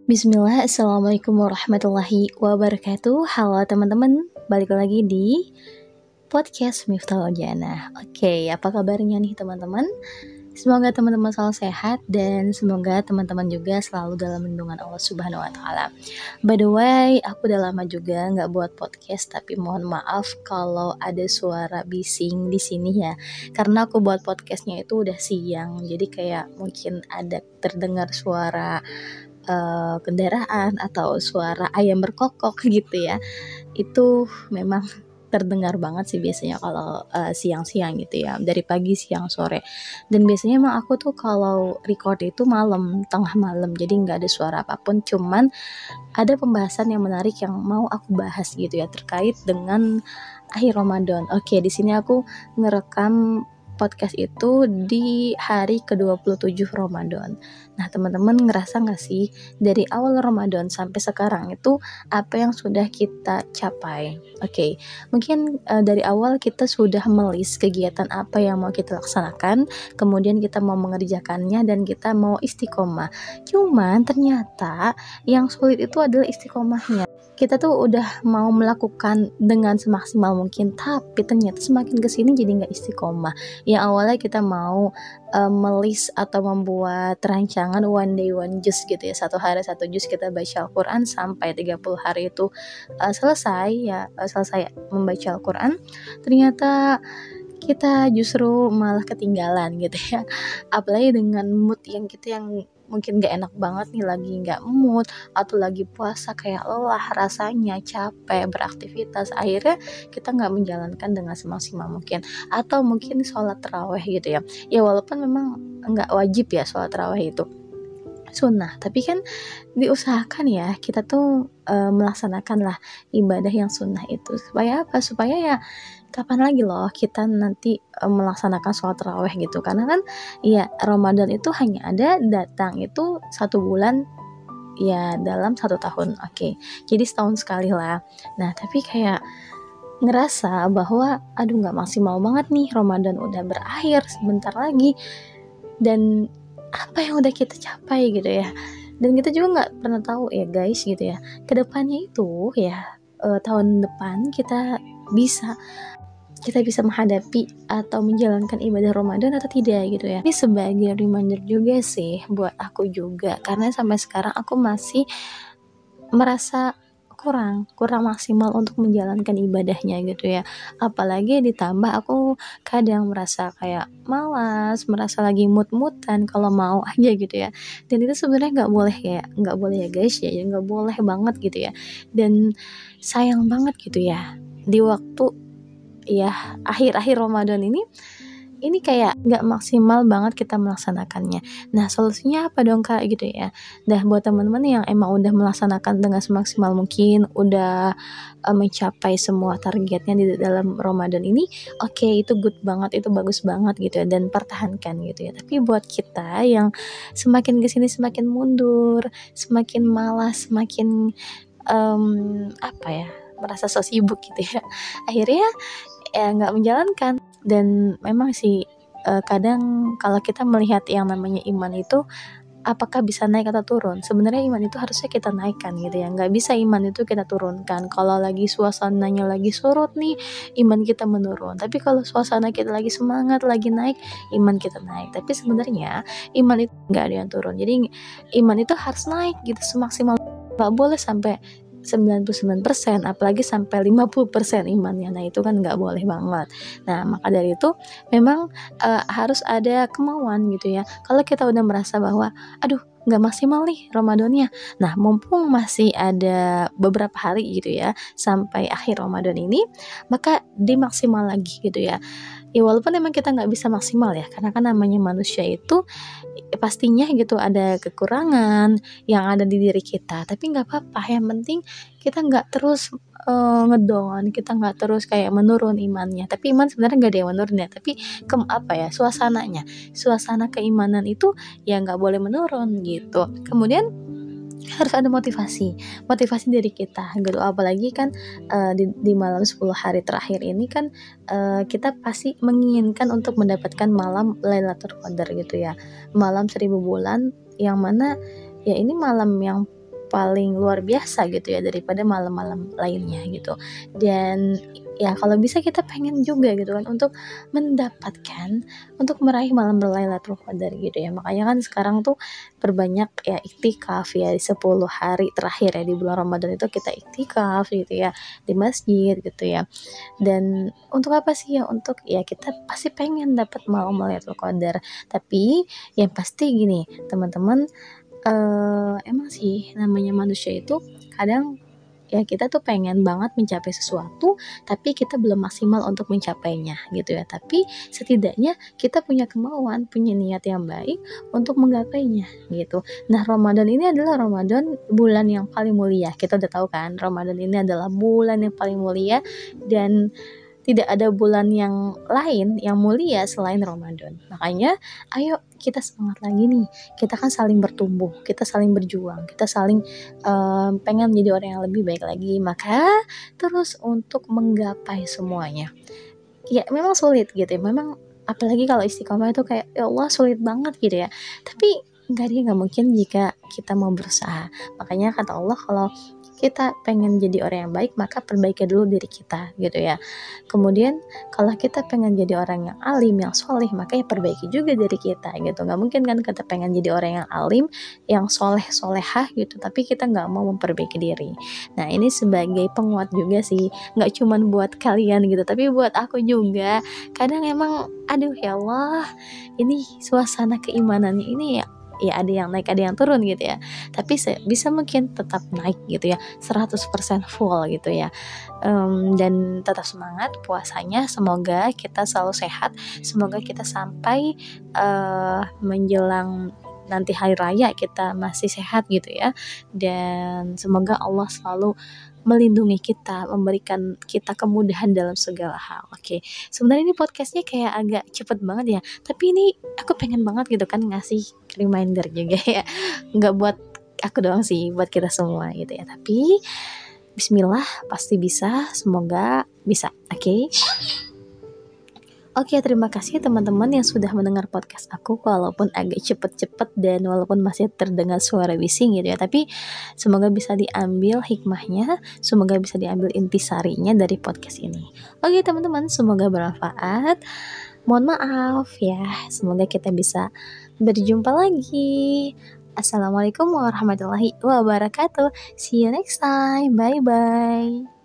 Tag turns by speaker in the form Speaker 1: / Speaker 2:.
Speaker 1: Bismillah, Assalamualaikum warahmatullahi wabarakatuh. Halo teman-teman, balik lagi di podcast Miftahul Jannah. Oke, apa kabarnya nih teman-teman? Semoga teman-teman selalu sehat dan semoga teman-teman juga selalu dalam lindungan Allah Subhanahu wa taala. By the way, aku udah lama juga nggak buat podcast, tapi mohon maaf kalau ada suara bising di sini ya. Karena aku buat podcastnya itu udah siang, jadi kayak mungkin ada terdengar suara kendaraan atau suara ayam berkokok gitu ya. Itu memang terdengar banget sih biasanya kalau siang-siang gitu ya, dari pagi, siang, sore. Dan biasanya emang aku tuh kalau record itu malam, tengah malam, jadi nggak ada suara apapun, cuman ada pembahasan yang menarik yang mau aku bahas gitu ya, terkait dengan akhir Ramadan. Oke, di sini aku ngerekam podcast itu di hari ke-27 Ramadan. Nah, teman-teman ngerasa nggak sih dari awal Ramadan sampai sekarang itu apa yang sudah kita capai? Oke, mungkin dari awal kita sudah melis kegiatan apa yang mau kita laksanakan, kemudian kita mau mengerjakannya dan kita mau istiqomah. Cuman ternyata yang sulit itu adalah istiqomahnya. Kita tuh udah mau melakukan dengan semaksimal mungkin, tapi ternyata semakin kesini jadi nggak istiqomah. Yang awalnya kita mau melis atau membuat rancangan one day one juz gitu ya, satu hari satu juz kita baca Al-Quran sampai 30 hari itu selesai membaca Al-Quran. Ternyata kita justru malah ketinggalan gitu ya, apalagi dengan mood yang kita yang mungkin gak enak banget nih, lagi gak mood atau lagi puasa kayak lelah rasanya, capek beraktivitas, akhirnya kita gak menjalankan dengan semaksimal mungkin, atau mungkin sholat tarawih gitu ya. Ya walaupun memang gak wajib ya sholat tarawih itu sunnah, tapi kan diusahakan ya kita tuh melaksanakan lah ibadah yang sunnah itu, supaya apa? Supaya ya kapan lagi loh kita nanti melaksanakan sholat tarawih gitu, karena kan ya Ramadan itu hanya ada datang itu 1 bulan ya dalam 1 tahun. Oke, jadi setahun sekali lah. Nah tapi kayak ngerasa bahwa aduh nggak maksimal banget nih, Ramadan udah berakhir sebentar lagi dan apa yang udah kita capai gitu ya, dan kita juga nggak pernah tahu ya guys gitu ya, kedepannya itu ya tahun depan kita bisa menghadapi atau menjalankan ibadah Ramadan atau tidak gitu ya. Ini sebagai reminder juga sih buat aku juga, karena sampai sekarang aku masih merasa kurang maksimal untuk menjalankan ibadahnya gitu ya. Apalagi ditambah aku kadang merasa kayak malas, merasa lagi mood-moodan kalau mau aja gitu ya. Dan itu sebenarnya nggak boleh ya guys ya, nggak boleh banget gitu ya. Dan sayang banget gitu ya, di waktu ya akhir-akhir Ramadan ini kayak nggak maksimal banget kita melaksanakannya. Nah solusinya apa dong kak gitu ya. Nah buat teman-teman yang emang udah melaksanakan dengan semaksimal mungkin, udah mencapai semua targetnya di dalam Ramadan ini, oke, itu good banget, itu bagus banget gitu ya, dan pertahankan gitu ya. Tapi buat kita yang semakin kesini semakin mundur, semakin malas, semakin apa ya, merasa so sibuk gitu ya, akhirnya ya nggak menjalankan. Dan memang sih kadang kalau kita melihat yang namanya iman itu apakah bisa naik atau turun, sebenarnya iman itu harusnya kita naikkan gitu ya, nggak bisa iman itu kita turunkan. Kalau lagi suasananya lagi surut nih, iman kita menurun. Tapi kalau suasana kita lagi semangat, lagi naik, iman kita naik. Tapi sebenarnya iman itu nggak ada yang turun, jadi iman itu harus naik gitu semaksimal, nggak boleh sampai 99%, apalagi sampai 50% imannya. Nah itu kan nggak boleh banget. Nah maka dari itu memang harus ada kemauan gitu ya. Kalau kita udah merasa bahwa aduh nggak maksimal nih Ramadannya, nah mumpung masih ada beberapa hari gitu ya sampai akhir Ramadan ini, maka dimaksimal lagi gitu ya. Ya walaupun emang kita nggak bisa maksimal ya, karena kan namanya manusia itu pastinya gitu ada kekurangan yang ada di diri kita, tapi nggak apa-apa, yang penting kita nggak terus ngedown, kita nggak terus kayak menurun imannya. Tapi iman sebenarnya nggak ada yang menurun ya, tapi suasana keimanan itu ya nggak boleh menurun gitu. Kemudian harus ada motivasi dari kita gitu, apalagi kan di malam 10 hari terakhir ini kan kita pasti menginginkan untuk mendapatkan malam Lailatul Qadar gitu ya, malam 1000 bulan, yang mana ya ini malam yang paling luar biasa gitu ya daripada malam-malam lainnya gitu. Dan ya kalau bisa kita pengen juga gitu kan untuk mendapatkan, untuk meraih malam Lailatul Qadar gitu ya. Makanya kan sekarang tuh perbanyak ya iktikaf ya, di 10 hari terakhir ya di bulan Ramadan itu kita iktikaf gitu ya di masjid gitu ya. Dan untuk apa sih ya, untuk ya kita pasti pengen dapat malam Lailatul Qadar. Tapi yang pasti gini teman-teman, emang sih namanya manusia itu kadang ya kita tuh pengen banget mencapai sesuatu, tapi kita belum maksimal untuk mencapainya gitu ya. Tapi setidaknya kita punya kemauan, punya niat yang baik untuk menggapainya gitu. Nah, Ramadan ini adalah Ramadan, bulan yang paling mulia. Kita udah tahu kan, Ramadan ini adalah bulan yang paling mulia dan tidak ada bulan yang lain yang mulia selain Ramadan. Makanya ayo kita semangat lagi nih. Kita kan saling bertumbuh, kita saling berjuang, kita saling pengen menjadi orang yang lebih baik lagi. Maka terus untuk menggapai semuanya. Ya memang sulit gitu ya. Memang apalagi kalau istiqomah itu kayak ya Allah sulit banget gitu ya. Tapi nggak mungkin jika kita mau berusaha. Makanya kata Allah kalau kita pengen jadi orang yang baik maka perbaiki dulu diri kita gitu ya. Kemudian kalau kita pengen jadi orang yang alim, yang soleh, maka ya perbaiki juga diri kita gitu. Nggak mungkin kan kita pengen jadi orang yang alim, yang soleh solehah gitu, tapi kita nggak mau memperbaiki diri. Nah ini sebagai penguat juga sih, nggak cuman buat kalian gitu, tapi buat aku juga. Kadang emang aduh ya Allah, ini suasana keimanannya ini ya ada yang naik ada yang turun gitu ya, tapi bisa mungkin tetap naik gitu ya 100% full gitu ya. Dan tetap semangat puasanya, semoga kita selalu sehat, semoga kita sampai menjelang nanti hari raya kita masih sehat gitu ya, dan semoga Allah selalu melindungi kita, memberikan kita kemudahan dalam segala hal. Oke, sebenarnya ini podcastnya kayak agak cepet banget ya, tapi ini aku pengen banget gitu kan ngasih reminder juga ya, nggak buat aku doang sih, buat kita semua gitu ya. Tapi Bismillah pasti bisa, semoga bisa. Oke, terima kasih teman-teman yang sudah mendengar podcast aku, walaupun agak cepet-cepet dan walaupun masih terdengar suara bising gitu ya, tapi semoga bisa diambil hikmahnya, semoga bisa diambil intisarinya dari podcast ini. Oke teman-teman, semoga bermanfaat. Mohon maaf ya, semoga kita bisa berjumpa lagi. Assalamualaikum warahmatullahi wabarakatuh. See you next time. Bye bye.